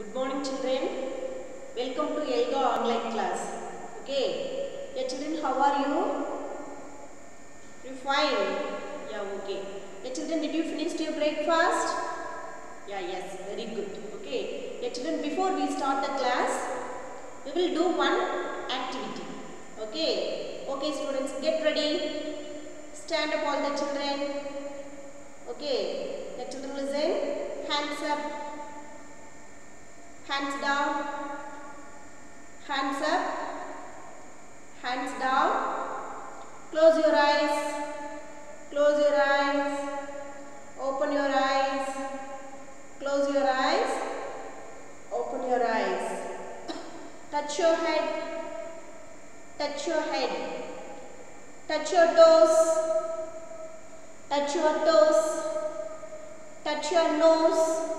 Good morning, children. Welcome to Elga online class. Okay. Yeah, children, how are you? You fine? Yeah, okay. Yeah, children, did you finish your breakfast? Yeah, yes, very good. Okay. Yeah, children, before we start the class, we will do one activity. Okay. Okay, students, get ready. Stand up, all the children. Okay. Yeah, children, listen. Hands up. Hands down, hands up, hands down, close your eyes, open your eyes, close your eyes, open your eyes, touch your head, touch your head, touch your toes, touch your toes, touch your nose,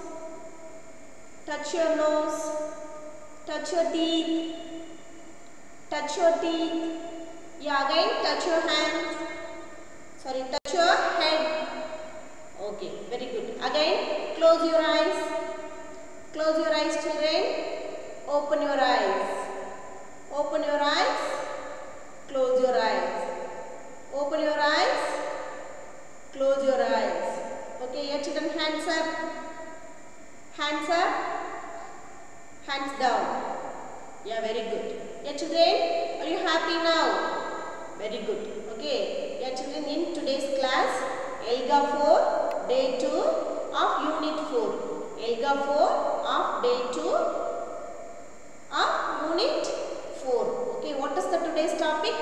touch your nose, touch your teeth, touch your teeth. Yeah, again touch your hands. Sorry, touch your head. Okay, very good. Again, close your eyes. Close your eyes, children. Open your eyes. Open your eyes. Close your eyes. Open your eyes. Close your eyes. Okay, yeah, children, hands up. Hands up. Hands down. Yeah, very good. Yeah, children, are you happy now? Very good. Okay. Yeah, children, in today's class, Elga 4, day 2 of unit 4. Elga 4 of day 2 of unit 4. Okay, what is the today's topic?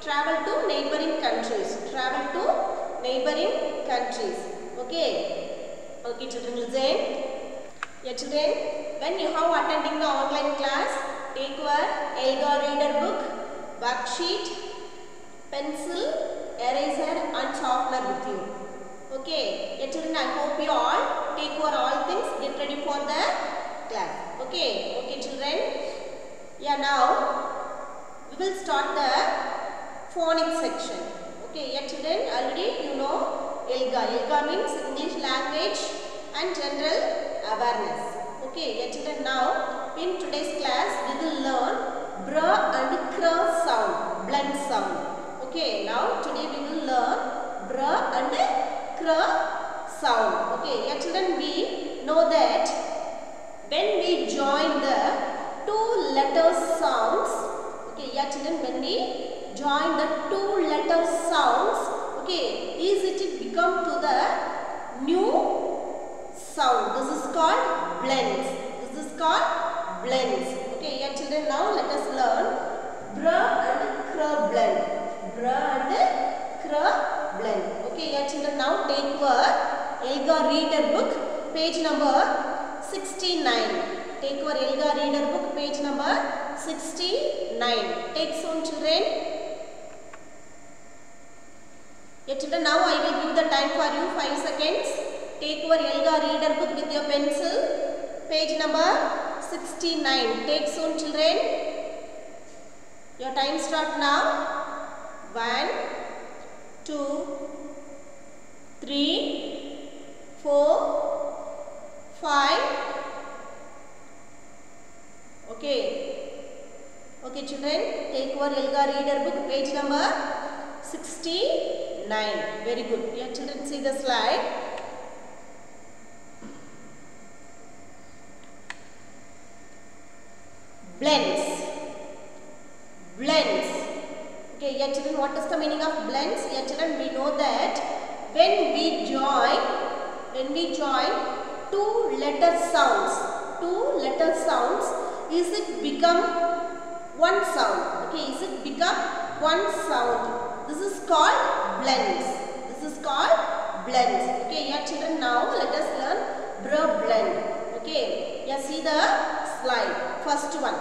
Travel to neighboring countries. Travel to neighboring countries. Okay. Okay, children, listen. Yeah, children, when you have attending the online class, take your Elga reader book, worksheet, pencil, eraser and sharpener with you. Okay, yeah, children, I hope you all take your all things, get ready for the class. Okay, okay, children. Yeah, now we will start the phonics section. Okay, yeah, children, already you know Elga. Elga means English language and general awareness. Okay, yeah, children, now in today's class we will learn br and cr sound, blend sound. Okay, now today we will learn br and cr sound. Okay, yeah, children, we know that when we join the two letter sounds, okay, yeah, children, when we join the two letter sounds, okay, is it become to the new sound. This is called blends. This is called blends. Okay, yeah, children, now let us learn br and cr blend. Br and cr blend. Okay, yeah, children, now take your Elga reader book, page number 69. Take your Elga reader book, page number 69. Take soon, children. Yeah, children, now I will give the time for you 5 seconds. Take your Elga reader book with your pencil, page number 69. Take soon, children. Your time start now. 1, 2, 3, 4, 5. Okay. Okay, children. Take your Elga reader book, page number 69. Very good. Yeah, children, see the slide. Blends. Blends. Okay, yeah, children, what is the meaning of blends? Yeah, children, we know that when we join two letter sounds, is it become one sound? Okay, is it become one sound? This is called blends. This is called blends. Okay, yeah, children, now let us learn br blend. Okay, yeah, see the slide. First one.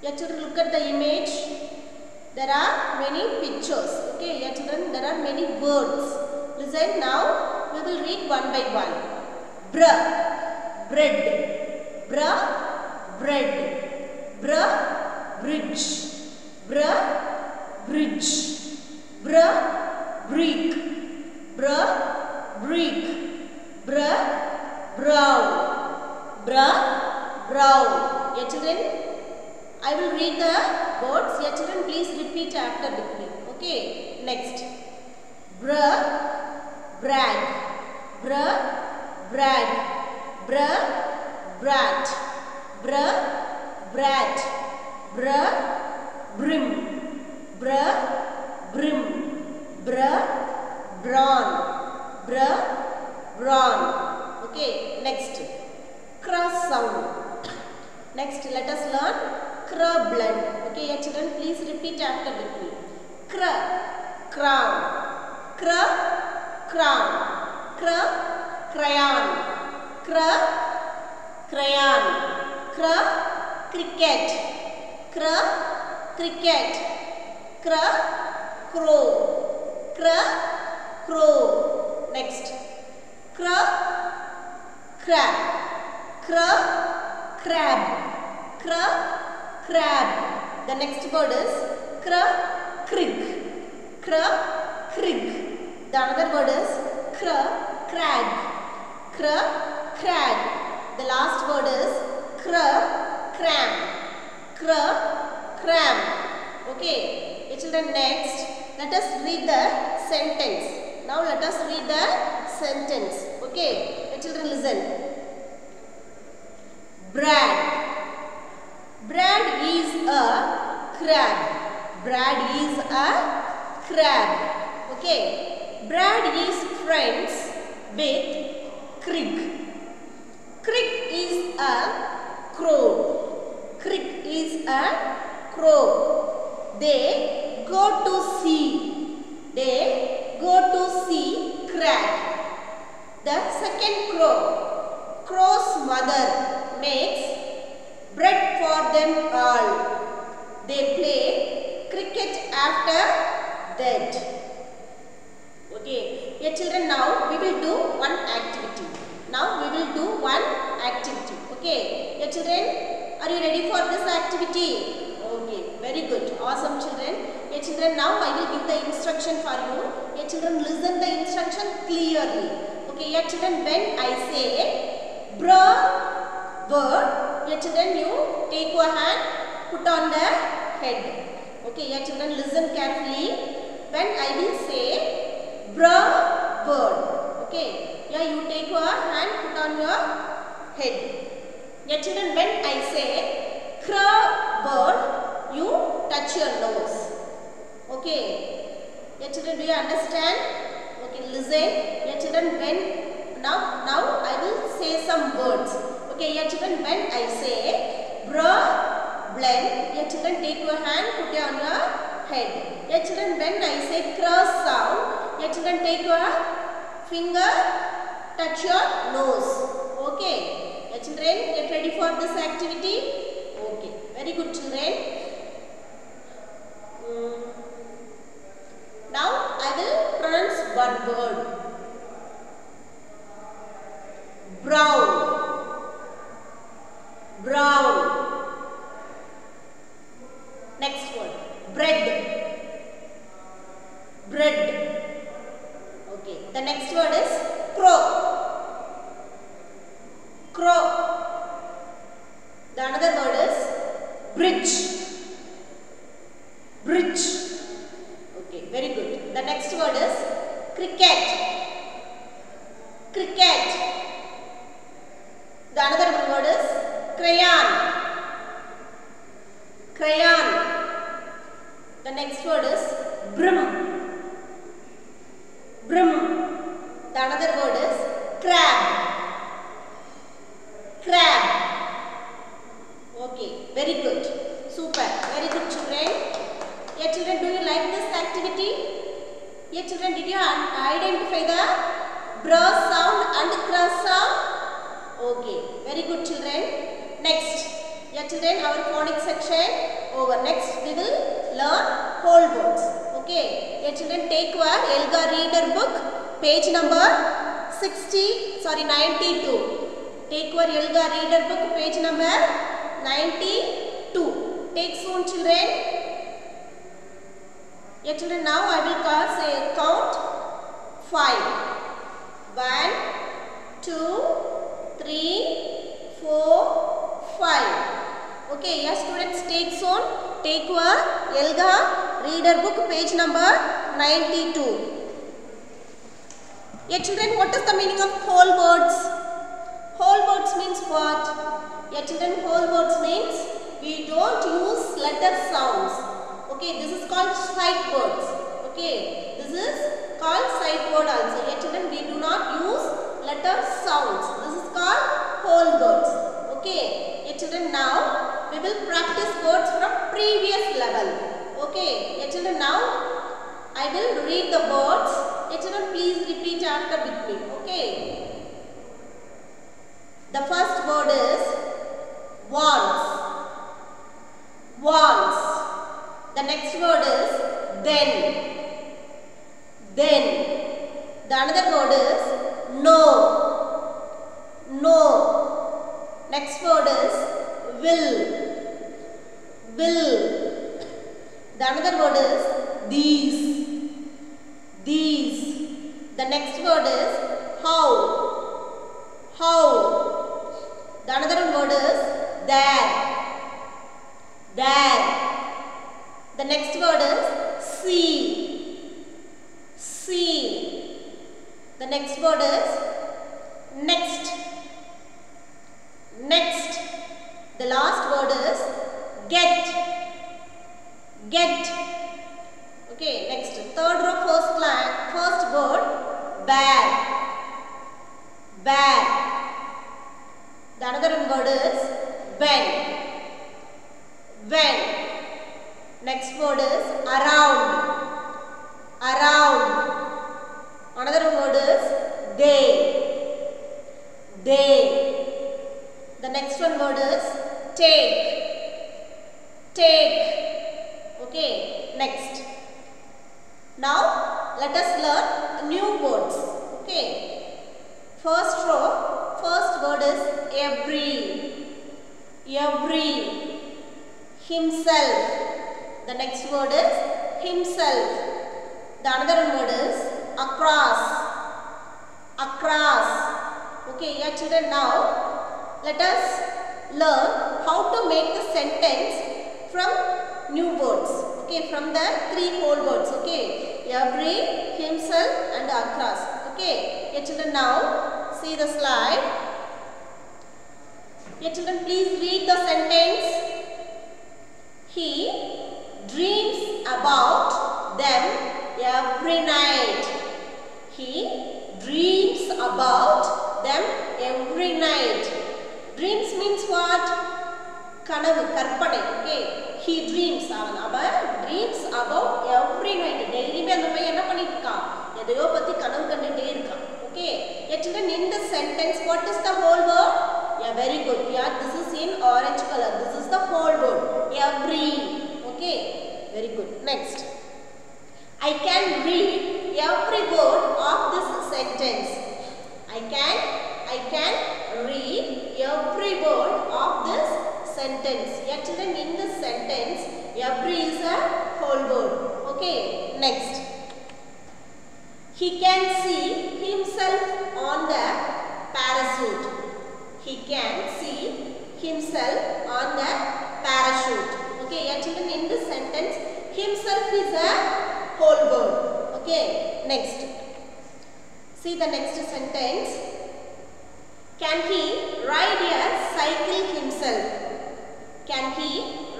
Yeah, children, look at the image. There are many pictures. Okay, yeah, children, there are many words. Listen, now we will read one by one. Br, bread. Br, bread. Br, bridge. Br, bridge. Br, brick. Br, brick. Br, brown. brown. Yeah, children, I will read the words. Yeah, children, please repeat after with me. Okay. Next. Brag, brag, brat, brat, brat, brim, brim, brawn, brawn. Okay, next, cross sound. Next, let us learn blood. Okay, yeah, children, please repeat after with me. Crown, crown, crayon, crayon, cricket, cricket, crow, crow. Next, crab, crab, crab. The next word is crick, crick. The another word is crag, crag. The last word is cram. Okay, children, next let us read the sentence. Now let us read the sentence. Okay, children, listen. Brad is a crab. Brad is a crab. Okay, Brad is friends with Crick. Crick is a crow. Crick is a crow. They go to see Crag. The second crow's mother makes bread for them all. They play cricket after that. Okay, yeah, children, now we will do one activity. Okay, yeah, children, are you ready for this activity? Okay, very good, awesome, children. Yeah, children, now I will give the instruction for you. Yeah, children, listen the instruction clearly. Okay, yeah, children, when I say word, yeah, children, you take your hand, put on the head. Okay, yeah, children, listen carefully. When I will say word, okay, yeah, you take your hand, put on your head. Yeah, children, when I say word, you touch your nose. Okay, yeah, children, do you understand? Okay, listen. Yeah, children, when now I will say some words. Okay, yeah, children, when I say blend, yeah, children, take your hand, put it on your head. Yeah, children, when I say cross sound, yeah, children, take your finger, touch your nose. Okay, yeah, children, get ready for this activity. Okay, very good, children. Now I will pronounce one word. Brown. Next word. Bread. Okay. The next word is crow. The another word is bridge. Okay, very good. The next word is cricket. The another word is crayon. The next word is brim. The another word is crab. Okay, very good. Super. Very good, children. Yeah, children, do you like this activity? Yeah, children, did you identify the bra sound and cross sound? Okay, very good, children. Next, yeah, children, our phonic section over. Next, we will learn whole words. Okay, yeah, children, take your Elga reader book, page number 92. Take your Elga reader book, page number 92. Take soon, children. Yeah, children, now I will count 5. 1, 2, 3, 4, Okay, yes students, take soon. Take your Elga reader book, page number 92. Yeah children, what is the meaning of whole words? Whole words means what? Yeah children, whole words means we don't use letter sounds. Okay, this is called sight words. Okay, this is called sight word also. Yeah children, we do not use letter sounds. This is called whole words. Okay, yeah children, now we will practice words from previous level. Okay, yeah children, now I will read the words. Yeah children, please repeat after with me. Okay, the first word is once. Once. The next word is then. Then. The another word is no. No. Next word is will. Will. The another word is these. These. The next word is how. How. The another word is there. There. The next word is see. See. The next word is next. Next. The last word is get. Get. Okay, next. Third row, first word bear. Bear. The another word is when. When. Next word is around. Around. Another word is they. They. The next one word is take. Take. Okay, next. Now let us learn new words. Okay. First row, first word is every. Every. Himself. The next word is himself. The another word is across. Across. Okay, yeah children, now let us learn how to make the sentence from new words. Okay, from the three whole words. Okay, every, himself and across. Okay, yeah children, now see the slide. Yeah children, please read the sentence. He dreams about them every night. He dreams about them every night. Dreams means what? Kanavu, karpanai. Okay. He dreams. Avan dreams about every night. Daily me andha paiyan enna pannirukka? Edhayo pathi kanavu kandite irukka. Okay. Yeah children, in the sentence, what is the whole word? Yeah, very good. Yeah, this is in orange color. This is the whole word. Every. Okay. Very good. Next. I can read every word of this sentence. I can read every word of this sentence. Yeah children, in this sentence, every is a whole word. Okay. Next. He can see himself on the parachute. He can see himself on the parachute. Okay, yeah children, in this sentence, himself is a whole word. Okay, next. See the next sentence. Can he ride a cycle himself? Can he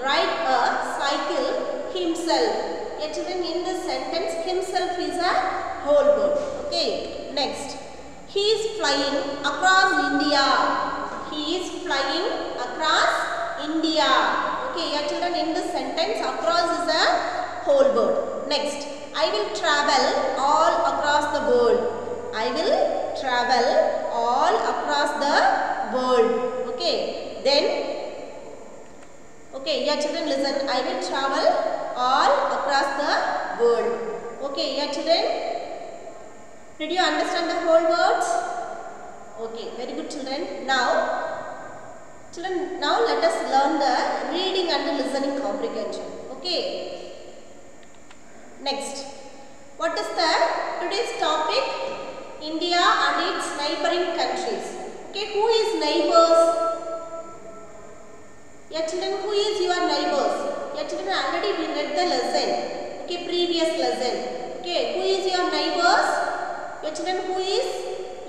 ride a cycle himself? Yeah children, in this sentence, himself is a whole word. Okay, next. He is flying across India. He is flying across India. Okay, yeah children, in this sentence, across is a whole word. Next. I will travel all across the world. I will travel all across the world. Okay. Then, okay, yeah children, listen. I will travel all across the world. Okay, yeah children. Did you understand the whole words? Okay, very good children. Now let us learn the reading and listening comprehension. Okay. Next. What is the today's topic? India and its neighboring countries. Okay, who is neighbors? Yeah children, who the lesson. Okay, previous lesson. Okay, who is your neighbors? Your children, who is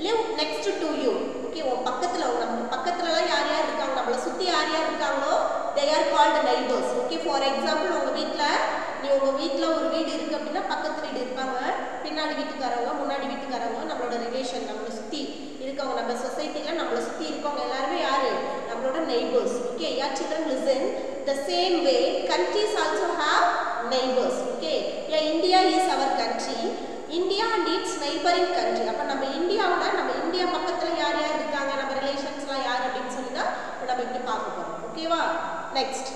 live next to you? Okay, உன் பக்கத்துல நம்ம பக்கத்துலலாம் யார் யார் இருக்காங்க நம்மள சுத்தி யார் யார் இருக்காங்களோ they are called neighbors. Okay, for example உங்க வீட்ல ஒரு வீடு இருக்கு அப்படினா பக்கத்து வீடு இருப்பாங்க, பின்னாடி வீட்டுக்காரங்க, முன்னாடி வீட்டுக்காரங்க நம்மளோட ரிலேஷன், நம்மள சுத்தி இருக்கவங்க, நம்ம சொசைட்டில நம்மள சுத்தி இருக்கவங்க எல்லாரும் யாரு நம்மளோட neighbors. Okay, your children listen. The same way countries also have neighbors. Okay, yeah, India is our country. India and its neighboring country. அப்ப நம்ம இந்தியா பக்கத்துல யார் யார் இருக்காங்க, நம்ம ரிலேஷன்ஸ்லாம் யார் அப்படினு சொல்லிதான் இப்ப நம்ம இப்படி பார்க்க போறோம். ஓகேவா? Next.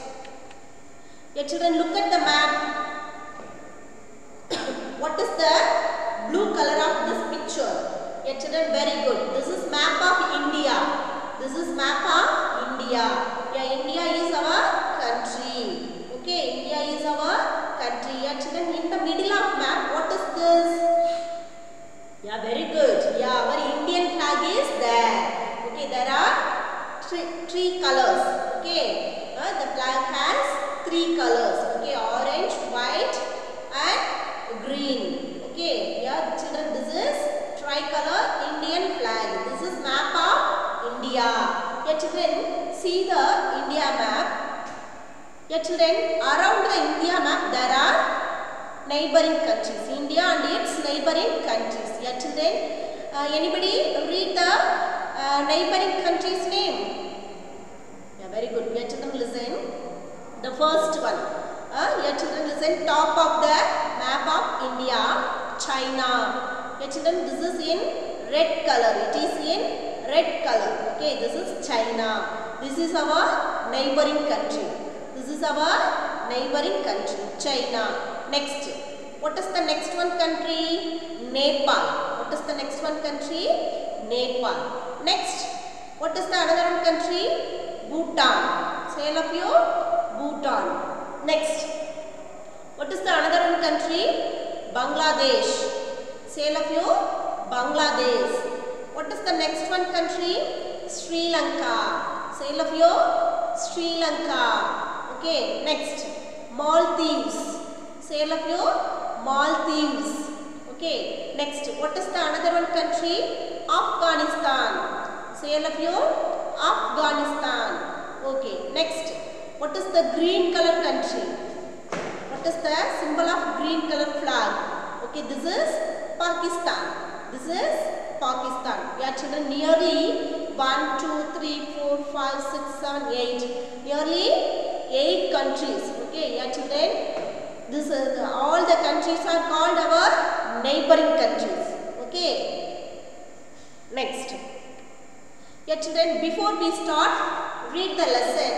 Your children, look at the map. What is the blue color of this picture? Your children, very good. This is map of India. This is map of India. Yeah, India is our country. Okay, India is our country. Your children, in the middle of map, what is this? Yeah, very good. Yeah, our Indian flag is there. Okay, there are three colors. Okay, the flag has three colors. Okay, orange, white and green. Okay, yeah, children, this is tricolor Indian flag. This is map of India. Yeah, children, see the India map. Yeah, children, around the India map there are neighboring countries. India and its neighboring countries. Yeah, children, anybody read the neighboring countries name? Yeah, very good. Yeah, children, listen. The first one. Yeah, children, listen. Top of the map of India, China. Yeah, children, this is in red color. It is in red color. Okay, this is China. This is our neighboring country. This is our neighboring country, China. Next, what is the next one country? Nepal. What is the next one country? Nepal. Next, what is the another one country? Bhutan. Say all of you, Bhutan. Next, what is the another one country? Bangladesh. Say all of you, Bangladesh. What is the next one country? Sri Lanka. Say all of you, Sri Lanka. Okay, next, Maldives. Say all of you, Maldives. Okay, next, what is the another one country? Afghanistan. Say all of you, Afghanistan. Okay, next, what is the green color country? What is the symbol of green color flag? Okay, this is Pakistan. This is Pakistan. Yeah, children, nearly 1, 2, 3, 4, 5, 6, 7, 8. Nearly 8 countries. Okay, yeah, children, this is all the countries are called our neighboring countries. Okay. Next. Yeah, children, before we start, read the lesson.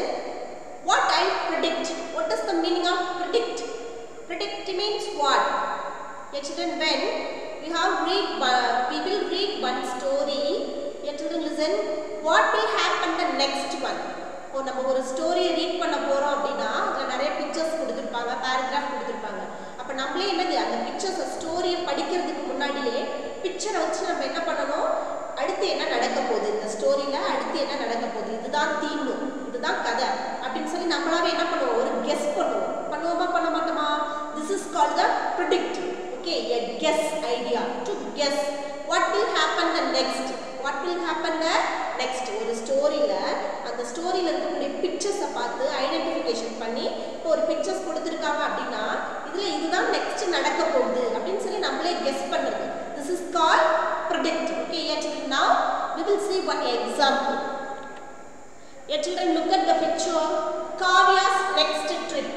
What I predict. What is the meaning of predict? Predict means what? Yeah, children, when we will read one story. Yeah, children, listen. What will happen the next one? இப்போ நம்ம ஒரு story read பண்ண போறோம் அப்படினா அதுல நிறைய pictures கொடுத்திருப்பாங்க, paragraph கொடுத்திருப்பாங்க. அப்ப நம்மளே என்னது அந்த பிக்சர்ஸ் ஸ்டோரியை படிக்கிறதுக்கு முன்னாடியே பிக்சரை வச்சு நம்ம என்ன பண்ணணும், அடுத்து என்ன நடக்க போகுது, இந்த ஸ்டோரியில அடுத்து என்ன நடக்க போகுது, இதுதான் தீம், இதுதான் கதை அப்படின்னு சொல்லி நம்மளாவே என்ன பண்ணுவோம், ஒரு கெஸ் பண்ணுவோம். பண்ணுவோமா பண்ண மாட்டோமா? This is called the predict. Okay, a guess idea, to guess what will happen the next. What will happen the next? ஒரு ஸ்டோரியில அந்த ஸ்டோரியில இருக்கக்கூடிய பிக்சர்ஸை பார்த்து ஐடென்டிஃபிகேஷன் பண்ணி இப்போ ஒரு பிக்சர்ஸ் கொடுத்துருக்காங்க அப்படின்னா இதுல இதுதான் நெக்ஸ்ட் நடக்க போகுது அப்படின்னு சொல்லி நம்மளே கெஸ் பண்ணுறது. This is called predict. Okay, yeah, children, now we will see one example. Yeah, children, look at the picture. Kavya's next trip.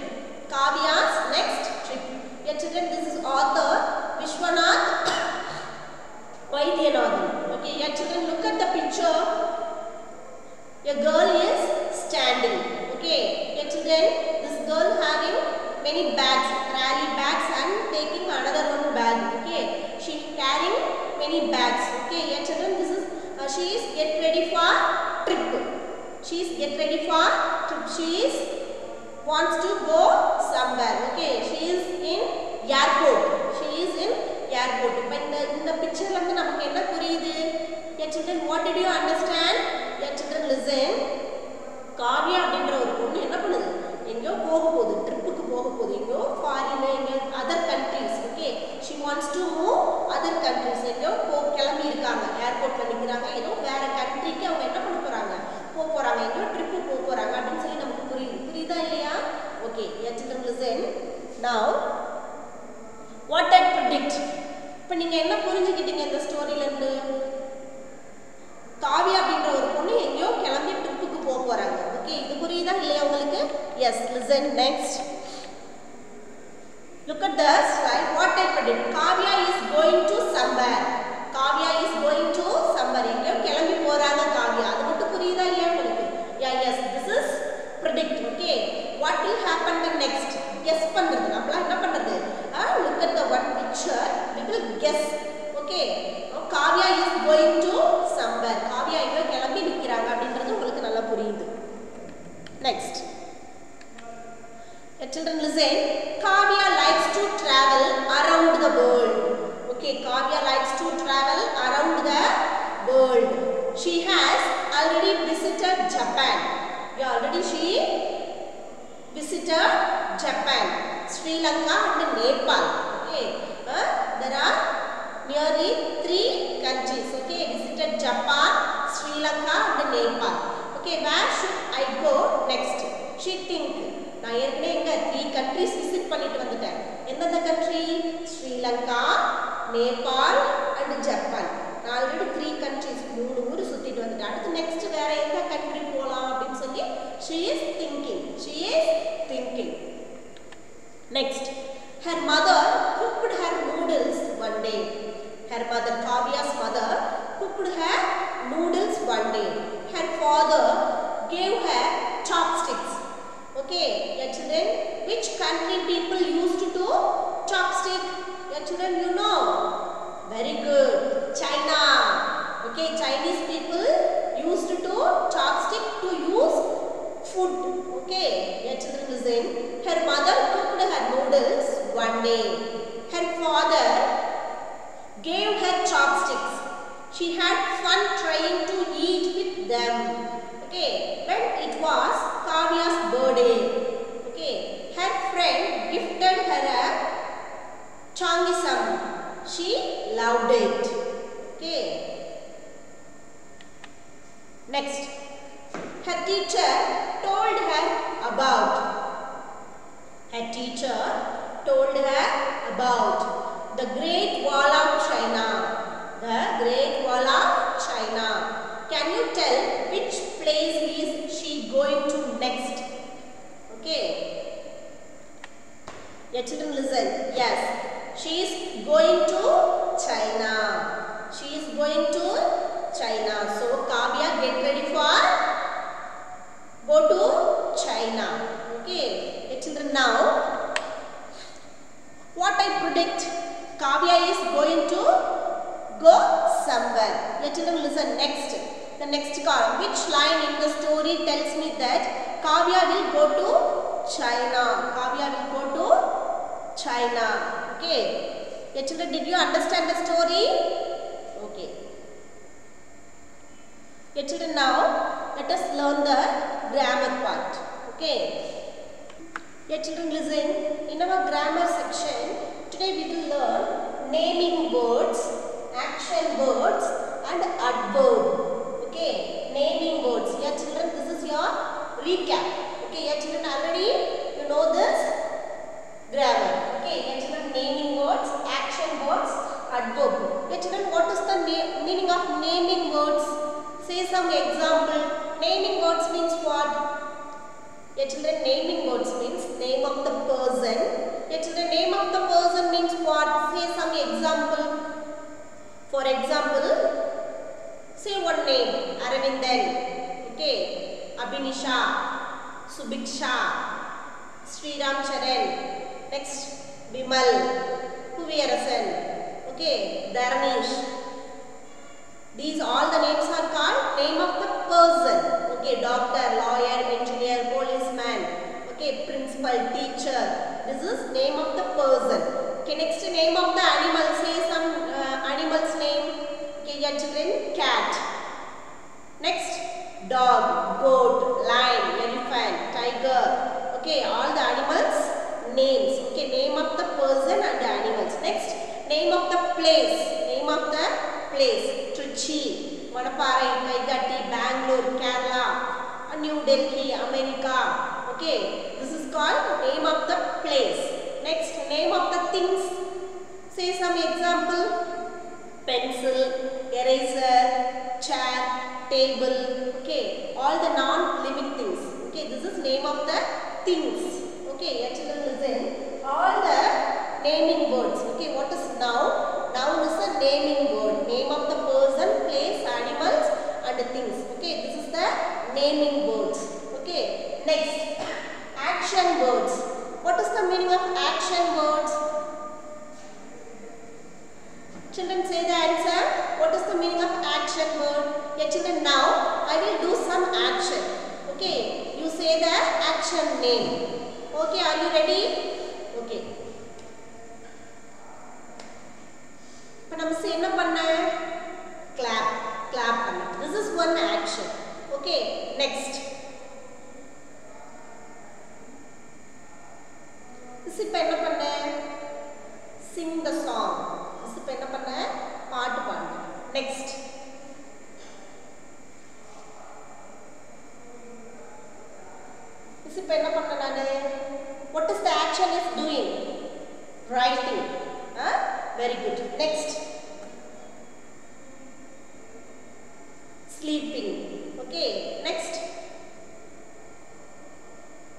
Kavya's next trip. Yeah, children, this is author Vishwanath Vaidyanathan. Okay, yeah, children, look at the picture. A girl is standing. Okay, yeah, children, this girl having many bags, trolley bags, and taking another one bag. Okay, she is carrying many bags. Okay, yeah, children, this is she is get ready for trip. She is get ready for trip. She is wants to go somewhere. Okay, she is in airport. She is in airport. But in the picture வந்து நமக்கு என்ன புரியுது? Yeah, children, what did you understand? Yeah, children, listen. Kavya அப்படின்ற ஒரு பொண்ணு என்ன பண்ணுது, எங்கயோ போக போகுது, ட்ரிப்புக்கு போக போகுது, எங்கயோ நீங்க என்ன புரிஞ்சுக்கிட்டீங்க இந்த ஸ்டோரியில இருந்து? காவியா அப்படின்ற ஒரு பொண்ணு எங்கேயோ கிளம்பி ட்ரிப்புக்கு போறாங்க. ஓகே, இது புரியுதா இல்லையா உங்களுக்கு? Yes, listen next. Look at the slide. What I predict? Kavya is going to somewhere. Kavya is going to somewhere. எங்கேயோ கிளம்பி போறாங்க காவியா. அது மட்டும் புரியுதா இல்லையா உங்களுக்கு? Yeah, yes, this is predict. Okay, what will happen the next? Guess பண்றது. நம்மள என்ன பண்றது? Look at the one picture. We will guess. Okay, Kavya is going to somewhere. Kavya எங்கேயோ கிளம்பி நிக்கிறாங்க அப்படின்றது உங்களுக்கு நல்லா புரியுது. Next. Children listen. Kavya likes to travel around the world. Okay, Kavya likes to travel around the world. She has already visited Japan. Yeah, already she visited Japan, Sri Lanka and Nepal. Okay, there are nearly 3 countries. Okay, visited Japan, Sri Lanka and Nepal. Okay, where should I go next? She think. நான் ஏற்கனவே எங்க 3 countries visit பண்ணிட்டு வந்துட்டேன். எந்தெந்த country? Sri Lanka, Nepal and Japan. நான் already 3 countries 3 ஊர் சுத்திட்டு வந்துட்டேன். அடுத்து நெக்ஸ்ட் வேற எந்த country போலாம் அப்படினு சொல்லி she is thinking. Next, her mother cooked her noodles one day. Her mother, Kavya's mother, cooked her noodles one day. Her father gave her chopsticks. Okay, your children, which country people used to do chopstick? Your children, you know? Very good. China. Okay, Chinese people used to do chopstick to use food. Okay, your children listen. Her mother cooked her noodles one day. Her father gave her chopsticks. She had fun trying to eat with them. Okay, when it was Kavya's birthday, okay, her friend gifted her a changisam. She loved it. Okay. Next, her teacher told her about. Her teacher told her about the Great Wall of China. The Great Wall of China. Can you tell which place is she going to next? Okay. Your children listen. Yes, she is going to China. She is going to China. So Kavya, get ready for go to China. Okay. Your children, now what I predict? Kavya is going to go somewhere. Your children listen next. The next column. Which line in the story tells me that Kavya will go to China? Kavya will go to China. Okay. Your children, did you understand the story? Okay. Your children, now let us learn the grammar part. Okay. Your children, listen. In our grammar section, today we will learn naming words, action words and adverb. Okay, naming words. Your children, this is your recap. Okay, your children, already you know this grammar. Okay, your children, naming words, action words, adverb. Your children, what is the meaning of naming words? Say some example. Naming words means what? Your children, naming words means name of the person. Your children, name of the person means what? Say some example. For example, say one name, Aravindan. Okay, Abhinisha, Subiksha, Sriram Charan. Next, Bimal, Kuviyarasan. Okay, Dharnish. These all the names are called name of the person. Okay, doctor, lawyer, engineer, policeman. Okay, principal, teacher. This is name of the person. Okay, next name of the animal. Say some animal's name. Okay, your children, cat. Next, dog, goat, lion, elephant, tiger. Okay, all the animals names. Okay, name of the person and the animals. Next, name of the place. Name of the place. Trichy, Manaparai, Kaigatti, Bangalore, Kerala, New Delhi, America. Okay, this is called name of the place. Next, name of the things. Say some example. pencil, eraser, chair, table, okay, all the non-living things. Okay, this is name of the things. Okay, your children listen. All the naming words. Okay, what is noun? Noun is a naming word. Name of the person, place, animals and things. Okay, this is the naming words. Okay, next, action words. What is the meaning of action words? Children, say the answer. What is the meaning of action word? Yeah, children, now I will do some action. Okay, you say the action name. Okay, are you ready? Okay. இப்போ நம்ம என்ன பண்ண? Clap பண்ண. This is one action. Okay, next. இப்போ என்ன பண்ண? Sing the song. இப்போ என்ன பண்ண? பாட்டு பாடு. Next. இப்போ என்ன பண்ண நானு? What is the action is doing? Writing. Very good. Next. Sleeping. Okay. Next.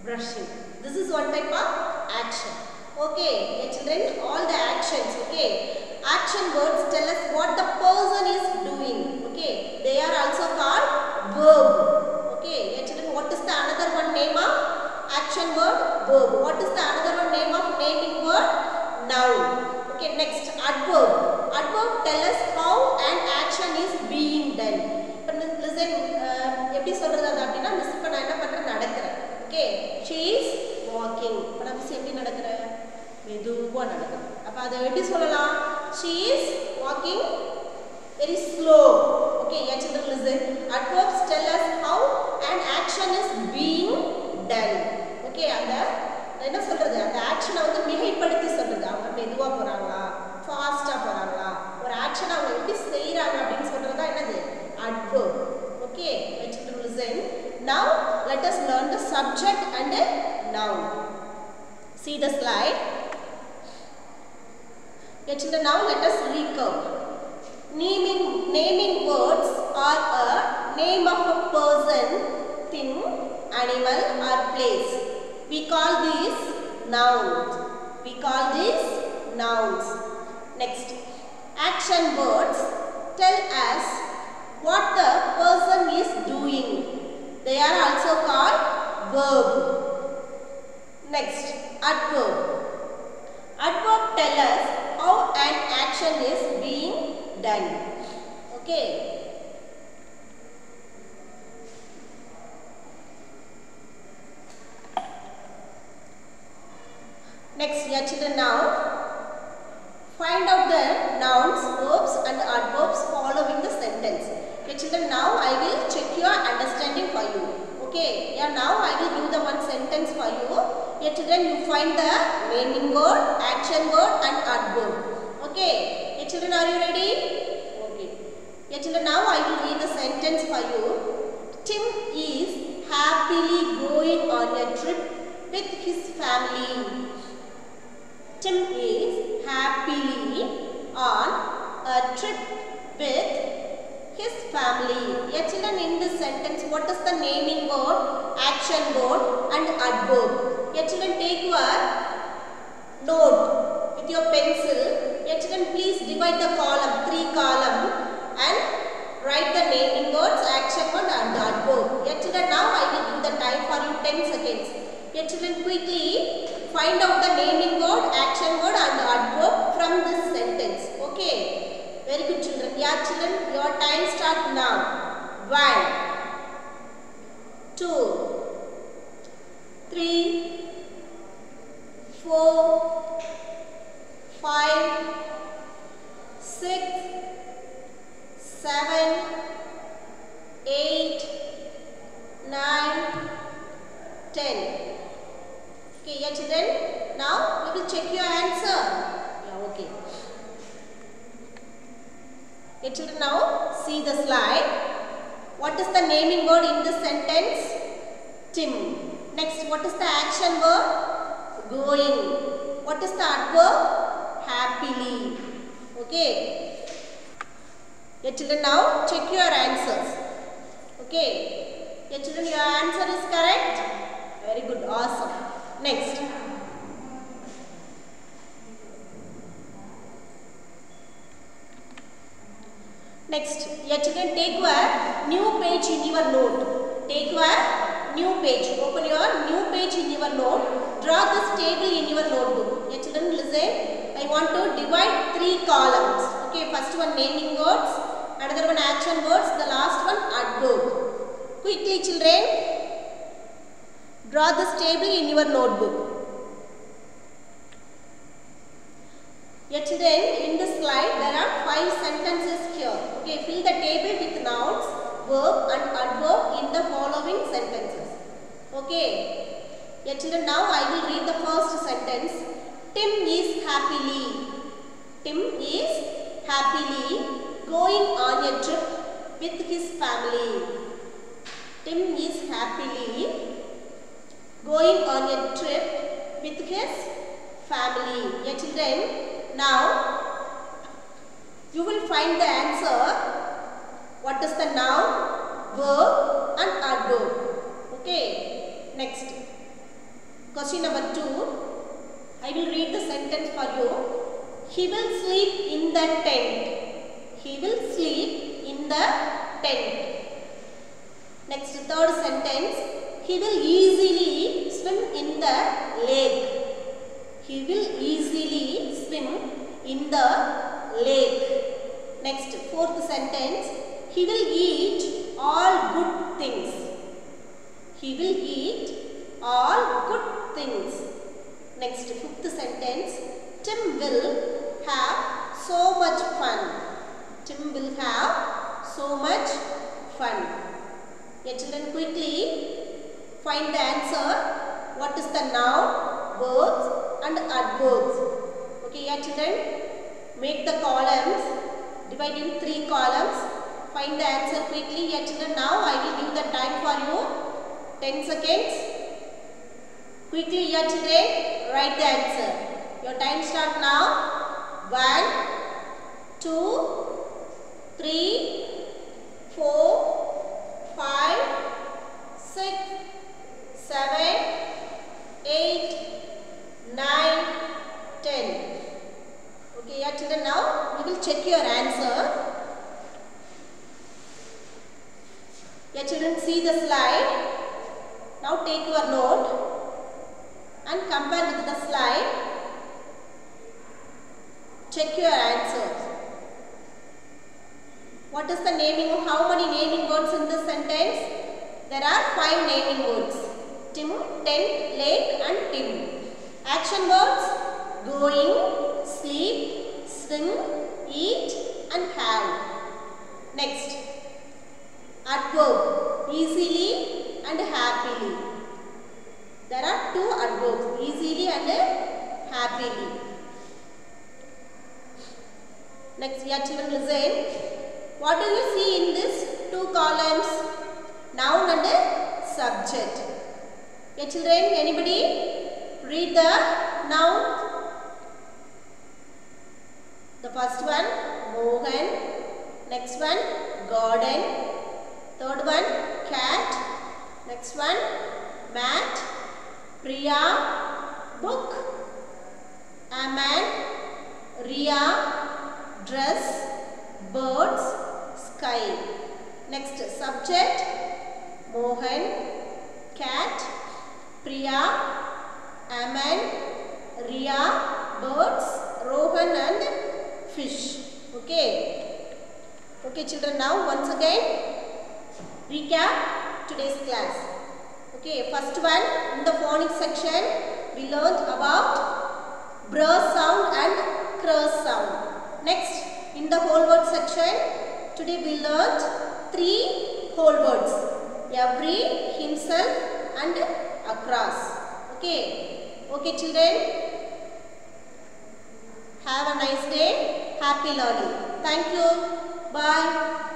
Brushing. This is one type of action. Okay. Yeah, children, all the actions. Okay. Action words tell us what the person is doing. Okay. They are also called verb. Okay. Yeah, children, what is the another one name of action word? Verb. What is the another one name of naming word? Noun. Okay, next, adverb. Adverb tell us how an action is being done. Listen, எப்படி சொல்றது அது அப்படினா miss இப்ப நான் என்ன பண்றேன் நடக்கறேன். Okay, she is walking. இப்ப நான் மிஸ் எப்படி நடக்கறேன்? மெதுவா நடக்கறேன். அப்ப அதை எப்படி சொல்லலாம்? She is walking very slow. Okay, yeah, children, listen. Adverbs tell us how an action is being done. Okay, அந்த என்ன சொல்றது? அந்த ஆக்ஷனை வந்து மிகைப்படுத்தி சொல்றது. அவங்க மெதுவா போறாங்களா, ஃபாஸ்டா போறாங்களா, ஒரு ஆக்ஷனை அவங்க எப்படி செய்யறாங்க அப்படின்னு சொல்றதா என்னது? Adverb. Okay, let's listen. Now let us learn the subject and noun. See the slide. Okay, children, now let us recap. Naming words are a name of a person, thing, animal or place. We call these nouns. Next, action words tell us what the person is doing. They are also called verb. Next, adverb. Adverb tell us how an action is being done. Okay. Next, yeah, children, now find out the nouns, verbs and adverbs following the sentence. Okay, children, now I will check your understanding for you. Okay, yeah, now I will give the one sentence for you. Yeah, children, you find the naming word, action word and adverb. Okay, yeah, children, are you ready? Okay. Yeah, children, now I will read the sentence for you. Tim is happily going on a trip with his family. Tim is happily on a trip with his family. Yeah, children, in this sentence, what is the naming word, action word and adverb? Yeah, children, take your note with your pencil. Yeah, children, please divide the column, 3 columns and write the naming words, action word and the adverb. Yeah, children, now I will give the time for you 10 seconds. Yeah, children, quickly find out the naming word, action word and the adverb from this sentence. Okay. Very good, children. Yeah, children, your time starts now. 1, 2, 3, 4, 5, 6, 7, 8, 9, 10. Okay, yeah, children. Now we will check your answer. Yeah, okay. Okay, children, now see the slide. What is the naming word in this sentence? Tim. Next, what is the action word? Going. What is the adverb? Happily. Okay. Yeah, children, now check your answers. Okay. Yeah, children, your answer is correct. Very good. Awesome. Next. Next. Yeah, children, take your new page in your note. Take your new page. Open your new page in your note. Draw this table in your notebook. Yeah, children, listen. I want to divide 3 columns. Okay, first one naming words, another one action words, the last one adverb. Quickly, children, draw this table in your notebook. Yeah, children, in this slide there are 5 sentences here. Okay, fill the table with nouns, verb and adverb in the following sentences. Okay. Yeah, children, now I will read the first sentence. Tim is happily going on a trip with his family. Tim is happily going on a trip with his family. Yeah, children, now you will find the answer. What is the noun, verb and adverb? Okay, next. Question number 2. I will read the sentence for you. He will sleep in the tent. He will sleep in the tent. Next, third sentence. He will easily swim in the lake. He will easily swim in the lake. Next, fourth sentence. He will eat all good things. He will eat all good things. Next, fifth sentence. Tim will have so much fun. Tim will have so much fun. Yeah, children, quickly find the answer. What is the noun, verbs and adverbs? Okay, yeah, children, make the columns. Divide in 3 columns. Find the answer quickly. Yeah, children, now I will give the time for you. 10 seconds. Quickly, yeah, children, write the answer. Your time start now. 1, 2, 3, 4, 5, 6, 7, 8, 9, 10. Okay, yeah, children, now we will check your answer. Yeah, children, see the slide. Now take your note and compare with the slide. Check your answers. What is the naming? How many naming words in this sentence? There are 5 naming words. Tim, tent, lake and Tim. Action words: going, sleep, swim, eat and have. Next, adverb: easily and happily. There are 2 adverbs, easily and happily. Next, yeah, children, listen. What do you see in these 2 columns? Noun and subject. Yeah, children, anybody read the noun? The first one, Mohan. Next one, garden. Third one, cat. Next one, mat. Priya, book. Aman, Riya, dress. Birds, sky. Next, subject: Mohan, cat, Priya, Aman, Riya, birds, Rohan and fish. Okay. Okay, children, now once again recap today's class. Okay, first one, in the phonics section we learned about br sound and cr sound. Next, in the whole word section, today we learned 3 whole words: every, himself and across. Okay. Okay, children. Have a nice day. Happy learning. Thank you. Bye.